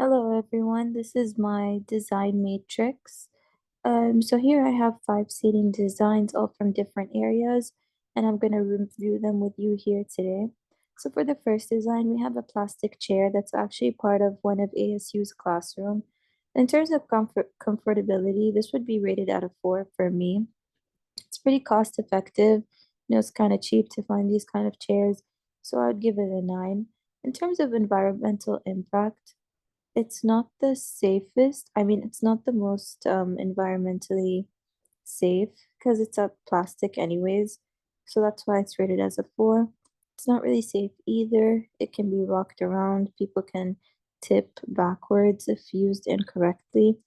Hello everyone, this is my design matrix. So here I have five seating designs all from different areas, and I'm going to review them with you here today. So for the first design, we have a plastic chair that's actually part of one of ASU's classroom. In terms of comfortability, this would be rated out of 4 for me. It's pretty cost effective. It's kind of cheap to find these kind of chairs, so I would give it a 9. In terms of environmental impact, it's not the safest. I mean, it's not the most environmentally safe because it's a plastic anyways. So that's why it's rated as a 4. It's not really safe either. It can be rocked around. People can tip backwards if used incorrectly.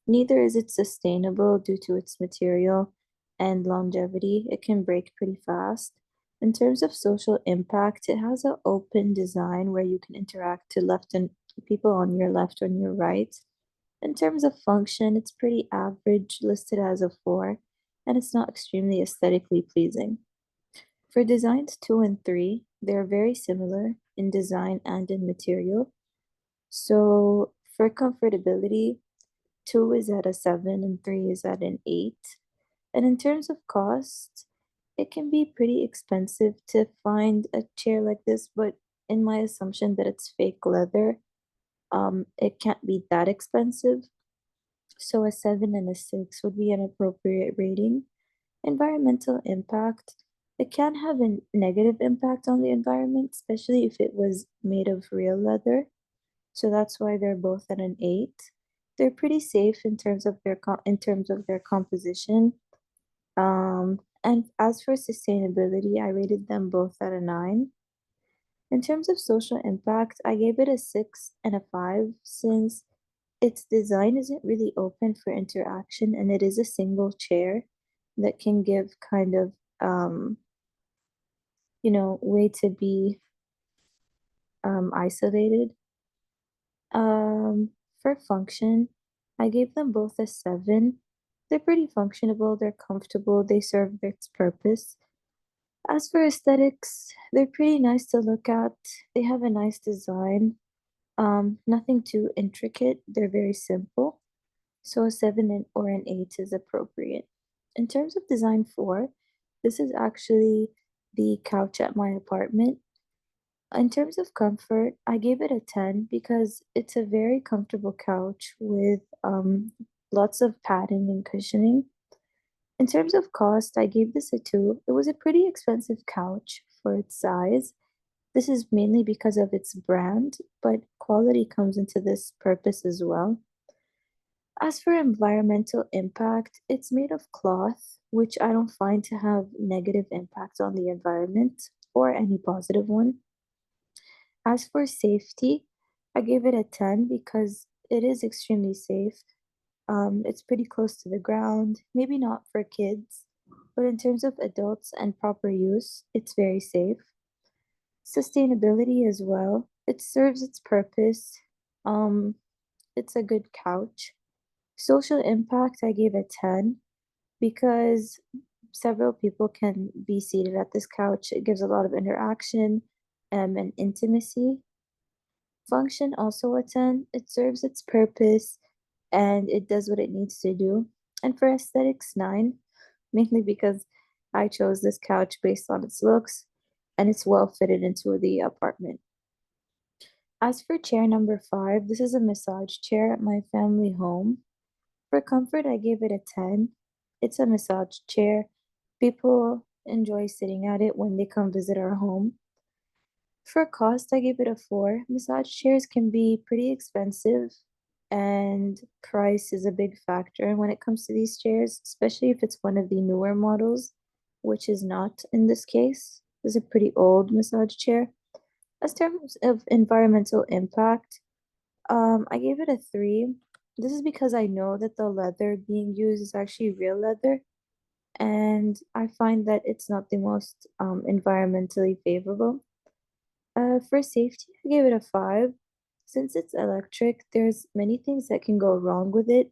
Neither is it sustainable due to its material and longevity. It can break pretty fast. In terms of social impact, it has an open design where you can interact to left and people on your left or on your right. In terms of function, it's pretty average, listed as a 4, and it's not extremely aesthetically pleasing. For designs 2 and 3, they're very similar in design and in material. So for comfortability, 2 is at a 7 and 3 is at an 8. And in terms of cost, it can be pretty expensive to find a chair like this, but in my assumption that it's fake leather, it can't be that expensive. So a 7 and a 6 would be an appropriate rating. Environmental impact, it can have a negative impact on the environment, especially if it was made of real leather. So that's why they're both at an 8. They're pretty safe in terms of their composition. And as for sustainability, I rated them both at a 9. In terms of social impact, I gave it a 6 and a 5 since its design isn't really open for interaction and it is a single chair that can give kind of way to be isolated. For function, I gave them both a 7. They're pretty functionable, they're comfortable, they serve its purpose. As for aesthetics, they're pretty nice to look at. They have a nice design. Nothing too intricate. They're very simple. So a 7 or an 8 is appropriate. In terms of design 4, this is actually the couch at my apartment. In terms of comfort, I gave it a 10 because it's a very comfortable couch with lots of padding and cushioning. In terms of cost, I gave this a 2. It was a pretty expensive couch for its size. This is mainly because of its brand, but quality comes into this purpose as well. As for environmental impact, it's made of cloth, which I don't find to have negative impact on the environment or any positive one. As for safety, I gave it a 10 because it is extremely safe. It's pretty close to the ground, maybe not for kids, but in terms of adults and proper use, it's very safe. Sustainability as well. It serves its purpose. Um, it's a good couch. Social impact, I gave a 10 because several people can be seated at this couch. It gives a lot of interaction and intimacy. Function, also a 10. It serves its purpose and it does what it needs to do. And for aesthetics, 9, mainly because I chose this couch based on its looks and it's well fitted into the apartment. As for chair number 5, this is a massage chair at my family home. For comfort, I gave it a 10. It's a massage chair. People enjoy sitting at it when they come visit our home. For cost, I gave it a 4. Massage chairs can be pretty expensive, and price is a big factor when it comes to these chairs, especially if it's one of the newer models, which is not in this case. This is a pretty old massage chair. As terms of environmental impact, I gave it a 3. This is because I know that the leather being used is actually real leather, and I find that it's not the most environmentally favorable. For safety, I gave it a 5. Since it's electric, there's many things that can go wrong with it.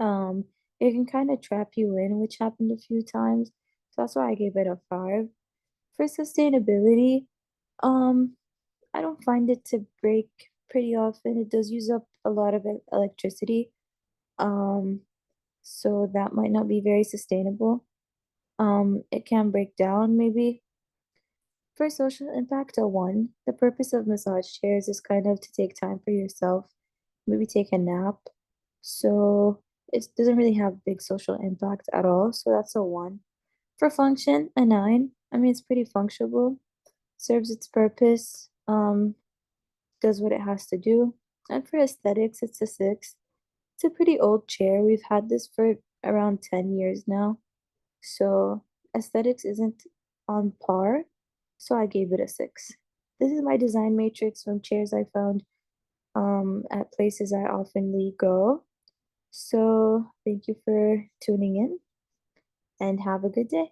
Um, it can kind of trap you in, which happened a few times. So that's why I gave it a 5. For sustainability, um, I don't find it to break pretty often. It does use up a lot of electricity, um, so that might not be very sustainable. It can break down maybe. For social impact, a one. The purpose of massage chairs is kind of to take time for yourself, maybe take a nap. So it doesn't really have big social impact at all. So that's a one. For function, a nine. I mean, it's pretty functional, serves its purpose, does what it has to do. And for aesthetics, it's a six. It's a pretty old chair. We've had this for around 10 years now. So aesthetics isn't on par. So I gave it a six. This is my design matrix from chairs I found at places I oftenly go. So thank you for tuning in and have a good day.